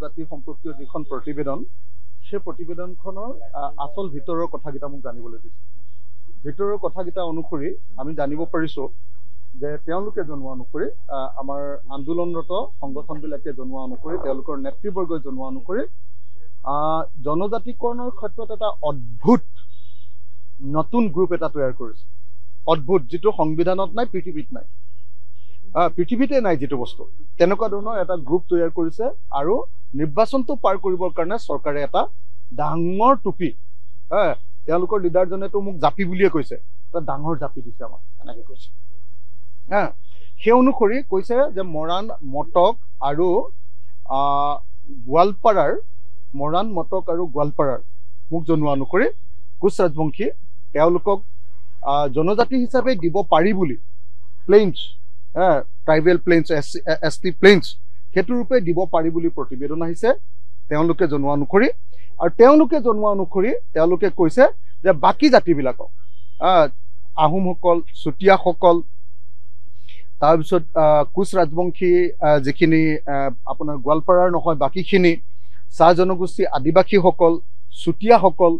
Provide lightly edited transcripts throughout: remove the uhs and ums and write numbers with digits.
জনজাতি সম্পৰ্কীয় যিখন প্ৰতিবেদন সেই প্ৰতিবেদনখনৰ আসল ভিতৰৰ কথাকেইটা মোক জানিবলৈ দিছে ভিতৰৰ কথাকেইটা অনুসৰি আমি জানিব পাৰিছো যে তেওঁলোকে জনোৱা অনুসৰি আমাৰ আন্দোলনৰত সংগঠনবিলাকে জনোৱা অনুসৰি তেওঁলোকৰ নেতৃবৰ্গই জনোৱা অনুসৰি জনজাতিকৰণৰ ক্ষেত্ৰত এটা অদ্ভুত নতুন গ্ৰুপ এটা তৈয়াৰ কৰিছে অদ্ভুত যিটো সংবিধানত নাই পৃথিৱীত নাই পৃথিৱীতে নাই যিটো বস্তু তেনেকুৱা ধৰণৰ এটা গ্ৰুপ তৈয়াৰ কৰিছে আৰু নিৰ্বাচনটো পাৰ কৰিবৰ কাৰণে চৰকাৰে এটা ডাঙৰ টুপি তেওঁলোকৰ লিডাৰজনেতো মোক জাপি বুলিয়ে কৈছে এটা ডাঙৰ জাপি দিছে আমাক এনেকৈ কৈছে সেই অনুসৰি কৈছে যে মৰাণ মটক আৰু গোৱালপাৰাৰ মৰাণ মটক আৰু গোৱালপাৰাৰ মোক জনোৱা অনুসৰি কোচ ৰাজবংশী তেওঁলোকক জনজাতি হিচাপে দিব পাৰি বুলি plains tribal plains ST plains সেইটো ৰূপে দিব পাৰি বুলি প্ৰতিবেদন আহিছে তেওঁলোকে জনোৱা অনুসৰি আৰু তেওঁলোকে জনোৱা অনুসৰি তেওঁলোকে কৈছে যে বাকি জাতিবিলাকক আহোমসকল চুতীয়াসকল তাৰপিছত কোচ ৰাজবংশী যিখিনি আপোনাৰ গোৱালপাৰাৰ নহয় বাকীখিনি চাহ জনগোষ্ঠী আদিবাসীসকল চুতীয়াসকল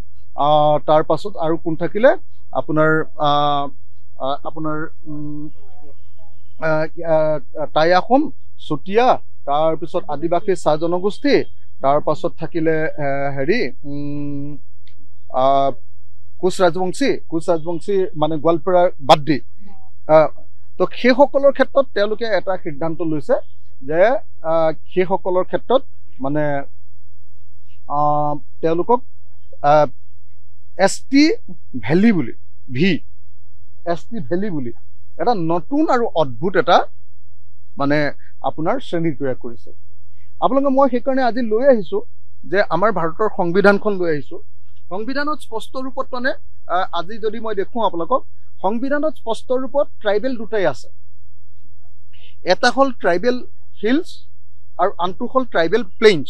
তাৰ পাছত আৰু কোন থাকিলে আপোনাৰ টাই আহোম চুতীয়া তাৰপিছত আদিবাসী চাহ জনগোষ্ঠী তাৰ পাছত থাকিলে হেৰি কোচ ৰাজবংশী মানে গোৱালপাৰাৰ বাদ দি তো সেইসকলৰ ক্ষেত্ৰত তেওঁলোকে এটা সিদ্ধান্ত লৈছে যে সেইসকলৰ ক্ষেত্ৰত মানে তেওঁলোকক ST ভেলি বুলি ST ভেলি বুলি এটা নতুন আৰু অদ্ভুত এটা মানে আপোনাৰ শ্ৰেণী তৈয়াৰ কৰিছে আপোনালোকে মই সেইকাৰণে আজি লৈ আহিছো যে আমাৰ ভাৰতৰ সংবিধানখন লৈ আহিছো সংবিধানত স্পষ্ট ৰূপত মানে আজি যদি মই দেখুৱাও আপোনালোকক সংবিধানত স্পষ্ট ৰূপত ট্ৰাইবেল দুটাই আছে এটা হ'ল ট্ৰাইবেল হিলছ আৰু আনটো হ'ল ট্ৰাইবেল প্লেইনছ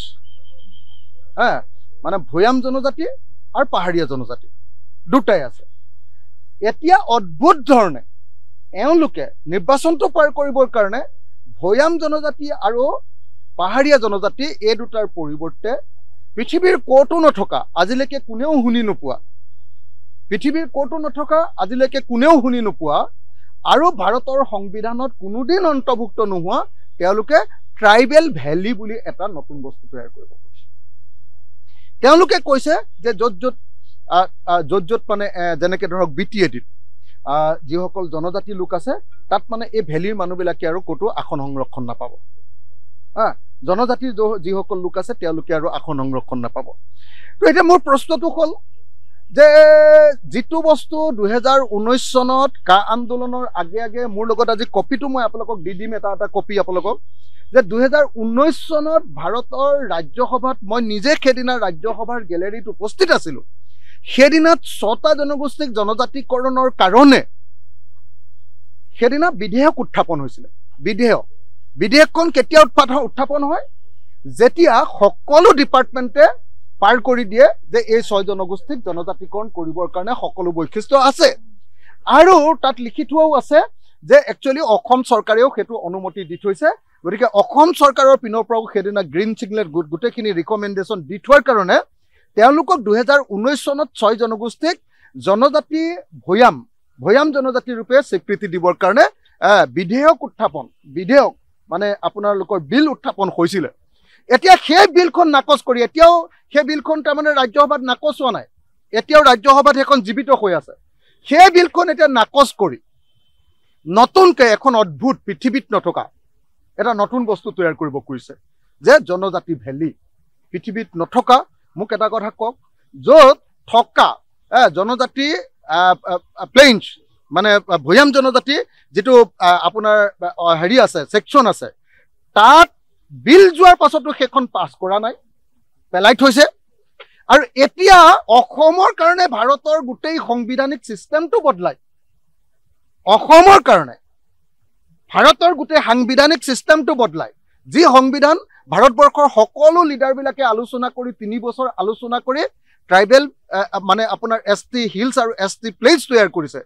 মানে ভৈয়াম জনজাতি আৰু পাহাৰীয়া জনজাতি দুটাই আছে এতিয়া অদ্ভুত ধৰণে এওঁলোকে নিৰ্বাচনটো পাৰ কৰিবৰ কাৰণে ভৈয়াম জনজাতি আৰু পাহাৰীয়া জনজাতি এই দুটাৰ পৰিৱৰ্তে পৃথিৱীৰ ক'তো নথকা আজিলৈকে কোনেও শুনি নোপোৱা পৃথিৱীৰ ক'তো নথকা আজিলৈকে কোনেও শুনি নোপোৱা আৰু ভাৰতৰ সংবিধানত কোনোদিন অন্তৰ্ভুক্ত নোহোৱা তেওঁলোকে ট্ৰাইবেল ভেলি বুলি এটা নতুন বস্তু তৈয়াৰ কৰিব কৈছে তেওঁলোকে কৈছে যে য'ত মানে যেনেকৈ ধৰক BTADত যিসকল জনজাতি লোক আছে তাত মানে এই ভেলিৰ মানুহবিলাকে আৰু ক'তো আসন সংৰক্ষণ নাপাব জনজাতিৰ যিসকল লোক আছে তেওঁলোকে আৰু আসন সংৰক্ষণ নাপাব তো এতিয়া মোৰ প্ৰশ্নটো হ'ল যে যিটো বস্তু 2019 চনত কা আন্দোলনৰ আগে মোৰ লগত আজি কপিটো মই আপোনালোকক দি দিম এটা কপি আপোনালোকক যে 2019 চনত ভাৰতৰ ৰাজ্যসভাত মই নিজে সেইদিনা ৰাজ্যসভাৰ গেলেৰীত উপস্থিত আছিলোঁ সেইদিনাত 6টা জনগোষ্ঠীক জনজাতিকৰণৰ কাৰণে সেইদিনা বিধেয়ক উত্থাপন হৈছিলে বিধেয়কখন কেতিয়া উত্থাপন হয় যেতিয়া সকলো ডিপাৰ্টমেণ্টে পাৰ কৰি দিয়ে যে এই 6 জনগোষ্ঠীক জনজাতিকৰণ কৰিবৰ কাৰণে সকলো বৈশিষ্ট্য আছে আৰু তাত লিখি থোৱাও আছে যে একচুৱেলি অসম চৰকাৰেও সেইটো অনুমতি দি থৈছে গতিকে অসম চৰকাৰৰ পিনৰ পৰাও সেইদিনা গ্ৰীণ ছিগনেল গোটেইখিনি ৰিকমেণ্ডেশ্যন দি থোৱাৰ কাৰণে তেওঁলোকক 2019 চনত 6 জনগোষ্ঠীক জনজাতি ভৈয়াম জনজাতি ৰূপে স্বীকৃতি দিবৰ কাৰণে বিধেয়ক মানে আপোনালোকৰ বিল উত্থাপন হৈছিল এতিয়া সেই বিলখন নাকচ কৰি এতিয়াও সেই বিলখন তাৰমানে ৰাজ্যসভাত নাকচ হোৱা নাই এতিয়াও ৰাজ্যসভাত এখন জীৱিত হৈ আছে সেই বিলখন এতিয়া নাকচ কৰি নতুনকৈ এখন অদ্ভুত পৃথিৱীত নথকা এটা নতুন বস্তু তৈয়াৰ কৰিব খুজিছে যে জনজাতি ভেলি পৃথিৱীত নথকা মোক এটা কথা কওক য'ত থকা জনজাতি প্লেইনছ মানে ভৈয়াম জনজাতি যিটো আপোনাৰ হেৰি আছে ছেকশ্যন আছে তাত বিল যোৱাৰ পাছতো সেইখন পাছ কৰা নাই পেলাই থৈছে আৰু এতিয়া অসমৰ কাৰণে ভাৰতৰ গোটেই সাংবিধানিক চিষ্টেমটো বদলাই অসমৰ কাৰণে ভাৰতৰ গোটেই সাংবিধানিক চিষ্টেমটো বদলাই যি সংবিধান ভাৰতবৰ্ষৰ সকলো লিডাৰবিলাকে আলোচনা কৰি 3 বছৰ আলোচনা কৰি ট্ৰাইবেল মানে আপোনাৰ ST হিলছ আৰু ST প্লেইনছ তৈয়াৰ কৰিছে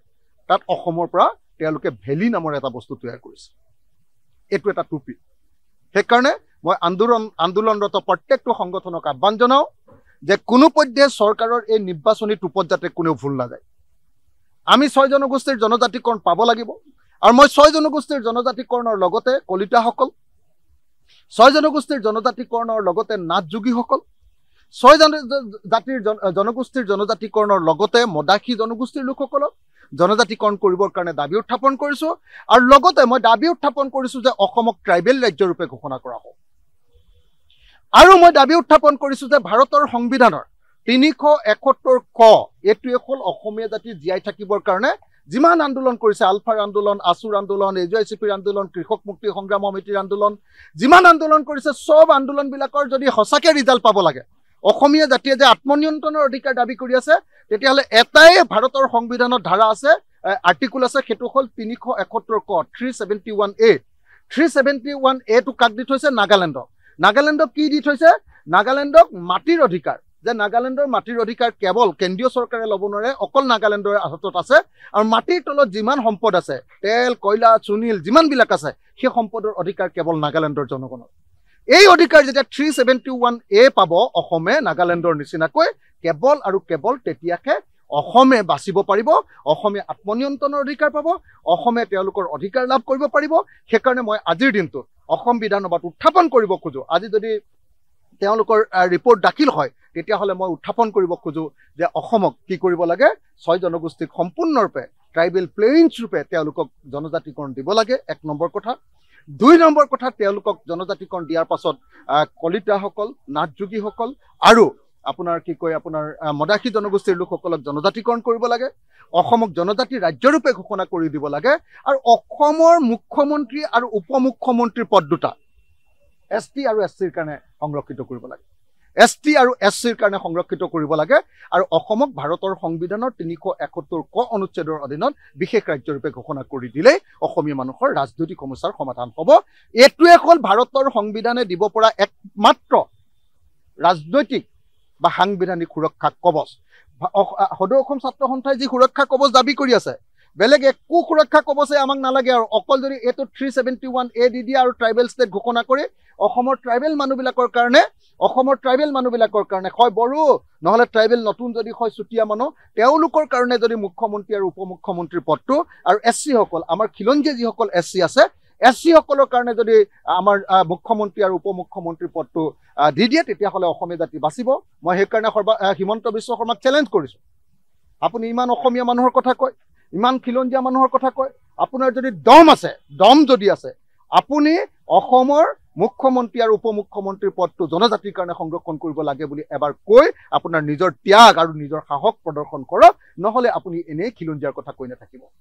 তাত অসমৰ পৰা তেওঁলোকে ভেলি নামৰ এটা বস্তু তৈয়াৰ কৰিছে এইটো এটা টুপি সেইকাৰণে মই আন্দোলনৰত প্ৰত্যেকটো সংগঠনক আহ্বান জনাওঁ যে কোনোপধ্যে চৰকাৰৰ এই নিৰ্বাচনী টোপত যাতে কোনেও ভুল নাযায়। আমি 6 জনগোষ্ঠীৰ জনজাতিকৰণ পাব লাগিব আৰু মই 6 জনগোষ্ঠীৰ জনজাতিকৰণৰ লগতে কলিতাসকল, 6 জনগোষ্ঠীৰ জনজাতিকৰণৰ লগতে নাথ যোগীসকল, 6 জাতিৰ জনগোষ্ঠীৰ জনজাতিকৰণৰ লগতে মদাসী জনগোষ্ঠীৰ লোকসকলক জনজাতিকৰণ কৰিবৰ কাৰণে দাবী উত্থাপন কৰিছোঁ আৰু লগতে মই দাবী উত্থাপন কৰিছোঁ যে অসমক ট্ৰাইবেল ৰাজ্যৰূপে ঘোষণা কৰা হওক। আৰু মই দাবী উত্থাপন কৰিছোঁ যে ভাৰতৰ সংবিধানৰ 371 ক এইটোৱে হ'ল অসমীয়া জাতি জীয়াই থাকিবৰ কাৰণে যিমান আন্দোলন কৰিছে, আলফাৰ আন্দোলন, আছুৰ আন্দোলন, AJCPৰ আন্দোলন, কৃষক মুক্তি সংগ্ৰাম সমিতিৰ আন্দোলন, যিমান আন্দোলন কৰিছে সব আন্দোলনবিলাকৰ যদি সঁচাকৈ ৰিজাল্ট পাব লাগে, অসমীয়া জাতিয়ে যে আত্মনিয়ন্ত্ৰণৰ অধিকাৰ দাবী কৰি আছে, তেতিয়াহ'লে এটাই ভাৰতৰ সংবিধানত ধাৰা আছে, আৰ্টিকুল আছে, সেইটো হ'ল 371 ক 371A। 371A টো কাক দি থৈছে? নাগালেণ্ডক। নাগালেণ্ডক কি দি থৈছে? নাগালেণ্ডক মাটিৰ অধিকাৰ, যে নাগালেণ্ডৰ মাটিৰ অধিকাৰ কেৱল কেন্দ্ৰীয় চৰকাৰে ল'ব নোৱাৰে, অকল নাগালেণ্ডৰ হাতত আছে। আৰু মাটিৰ তলত যিমান সম্পদ আছে, তেল, কয়লা, চুনিল যিমানবিলাক আছে, সেই সম্পদৰ অধিকাৰ কেৱল নাগালেণ্ডৰ জনগণৰ। এই অধিকাৰ যেতিয়া 371A পাব অসমে নাগালেণ্ডৰ নিচিনাকৈ, কেৱল আৰু কেৱল তেতিয়াহে অসমে বাচিব পাৰিব, অসমে আত্মনিয়ন্ত্ৰণৰ অধিকাৰ পাব, অসমে তেওঁলোকৰ অধিকাৰ লাভ কৰিব পাৰিব। সেইকাৰণে মই আজিৰ দিনটোত অসম বিধানসভাত উত্থাপন কৰিব খোজো, আজি যদি তেওঁলোকৰ ৰিপৰ্ট দাখিল হয় তেতিয়াহ'লে মই উত্থাপন কৰিব খোজো যে অসমক কি কৰিব লাগে, 6 জনগোষ্ঠীক সম্পূৰ্ণৰূপে ট্ৰাইবেল প্লেইনছ ৰূপে তেওঁলোকক জনজাতিকৰণ দিব লাগে, 1 নম্বৰ কথা। 2 নম্বৰ কথা, তেওঁলোকক জনজাতিকৰণ দিয়াৰ পাছত কলিতাসকল, নাথ যোগীসকল আৰু আপোনাৰ কি কয় আপোনাৰ মদাসী জনগোষ্ঠীৰ লোকসকলক জনজাতিকৰণ কৰিব লাগে, অসমক জনজাতি ৰাজ্যৰূপে ঘোষণা কৰি দিব লাগে। আৰু অসমৰ মুখ্যমন্ত্ৰী আৰু উপ মুখ্যমন্ত্ৰীৰ পদ দুটা ST আৰু SCৰ কাৰণে সংৰক্ষিত কৰিব লাগে, ST আৰু SCৰ কাৰণে সংৰক্ষিত কৰিব লাগে। আৰু অসমক ভাৰতৰ সংবিধানৰ 371 ক অনুচ্ছেদৰ অধীনত বিশেষ ৰাজ্যৰূপে ঘোষণা কৰি দিলেই অসমীয়া মানুহৰ ৰাজনৈতিক সমস্যাৰ সমাধান হ'ব। এইটোৱে হ'ল ভাৰতৰ সংবিধানে দিব পৰা একমাত্ৰ ৰাজনৈতিক বা সাংবিধানিক সুৰক্ষা কবচ। সদৌ অসম ছাত্ৰ সন্থাই যি সুৰক্ষা কবচ দাবী কৰি আছে, বেলেগ একো সুৰক্ষা কবচে আমাক নালাগে। আৰু অকল যদি এইটো 371A দি দিয়ে আৰু ট্ৰাইবেল ষ্টেট ঘোষণা কৰি অসমৰ ট্ৰাইবেল মানুহবিলাকৰ কাৰণে হয় বড়ো, নহ'লে ট্ৰাইবেল নতুন যদি হয় চুতীয়া মানুহ, তেওঁলোকৰ কাৰণে যদি মুখ্যমন্ত্ৰী আৰু উপ মুখ্যমন্ত্ৰীৰ পদটো, আৰু SC সকল, আমাৰ খিলঞ্জীয়া যিসকল SC আছে, SC সকলৰ কাৰণে যদি আমাৰ মুখ্যমন্ত্ৰী আৰু উপ মুখ্যমন্ত্ৰীৰ পদটো দি দিয়ে, তেতিয়াহ'লে অসমীয়া জাতি বাচিব। মই সেইকাৰণে হিমন্ত বিশ্ব শৰ্মাক চেলেঞ্জ কৰিছোঁ, আপুনি ইমান অসমীয়া মানুহৰ কথা কয়, ইমান খিলঞ্জীয়া মানুহৰ কথা কয়, আপোনাৰ যদি দম যদি আছে, আপুনি অসমৰ মুখ্যমন্ত্ৰী আৰু উপ মুখ্যমন্ত্ৰীৰ পদটো জনজাতিৰ কাৰণে সংৰক্ষণ কৰিব লাগে বুলি এবাৰ কৈ আপোনাৰ নিজৰ ত্যাগ আৰু নিজৰ সাহস প্ৰদৰ্শন কৰক, নহ'লে আপুনি এনেই খিলঞ্জীয়াৰ কথা কৈ নাথাকিব।